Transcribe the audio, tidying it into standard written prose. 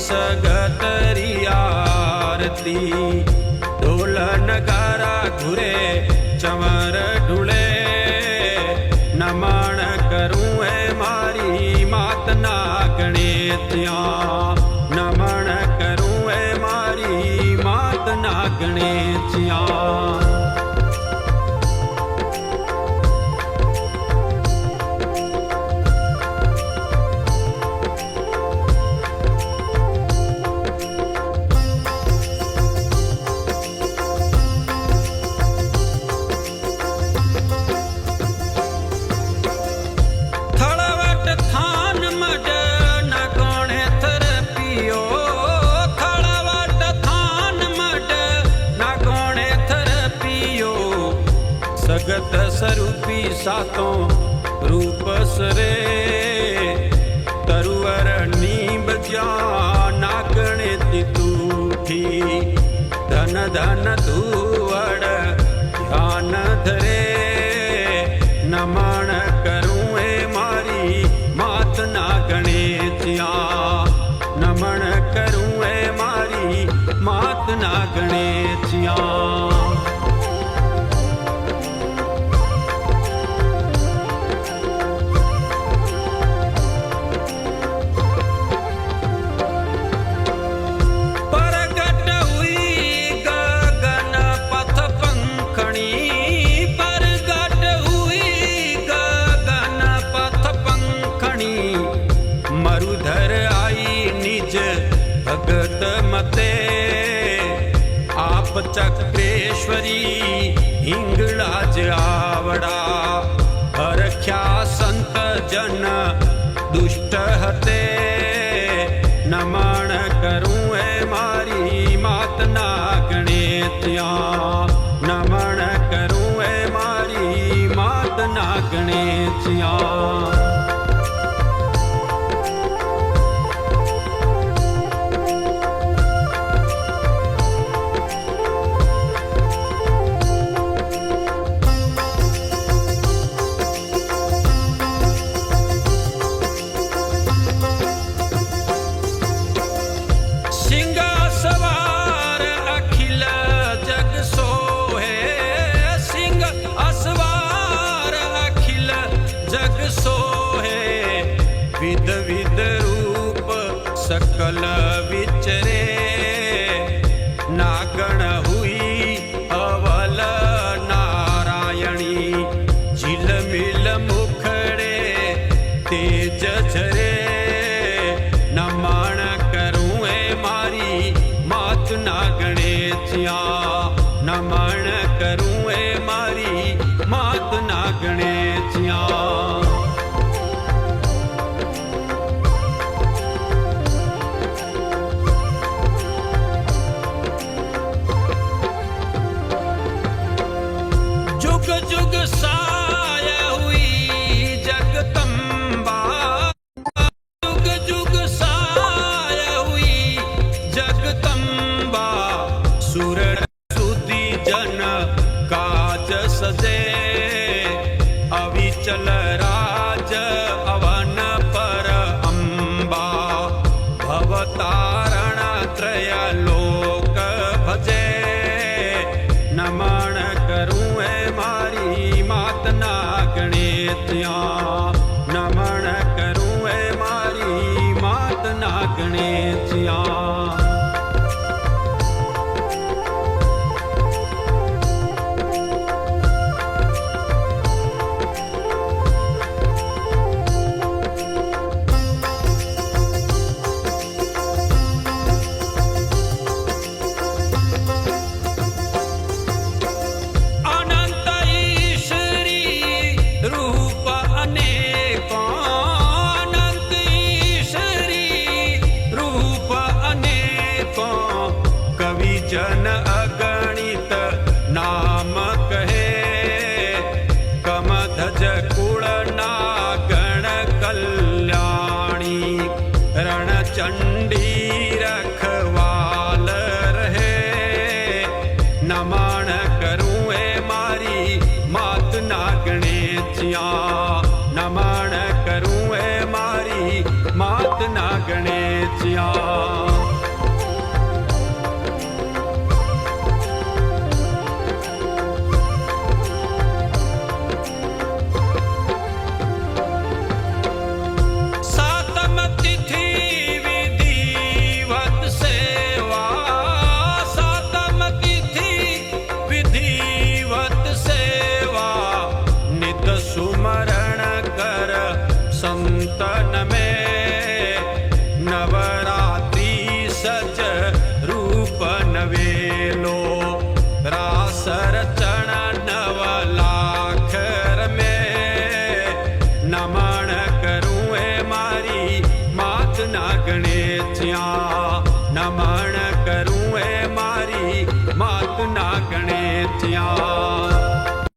सगतरी आरती। ढोल नगारा घुरे चमर ढूले, नमन करूं है मारी मात नागणे त्या। नमन करूं है मारी मात नागणे त्या। सगत स्वरूपी सातों रूप सरे, तरुवर नीब ज्या नागणे तितूठी। धन धन धुवड़ ध्यान धरे, नमन करूं ए मारी मात नागणे त्या। नमन करूं ए मारी मात नागणे त्या। मरुधर आई निज भगत मते, आप चक्रेश्वरी हिंगलाज आवड़ा। हरख्या संत जन दुष्ट हते, नमन करूं ए मारी मात नागणे त्या। नमन करूं ए मारी मात नागणे त्या। विध विध रूप सकल विचरे, नागण हुई अवल नारायणी। झिलमिल मुखड़े तेज झरे, नमन करूं ए मारी मात नागणे त्या। नमन करूं ए मारी मात नागणे त्या। जुग जुग साय हुई जगदम्बा, जुग जुग साय हुई जगदम्बा। सुरण सुधी जन काज सजे, अविचल राज अवन पर अम्बा। भवतारण त्रय लोक भजे, नमन करूं ए मारी मात नागणे त्या। नमन करूं ए मारी मात नागणे त्या। जन अगणित नाम कहे, कमधज कुल नागण कल्याणी। रणचंडी रखवाल रहे, नमन करूं ए मारी मात नागणे त्या। नमन करूं ए मारी मात नागणे त्या। નવેલો રાસ રચણ 9 લાખ રમે નમણ કરું એ મારી માત ના ગણે ત્યાં નમણ કરું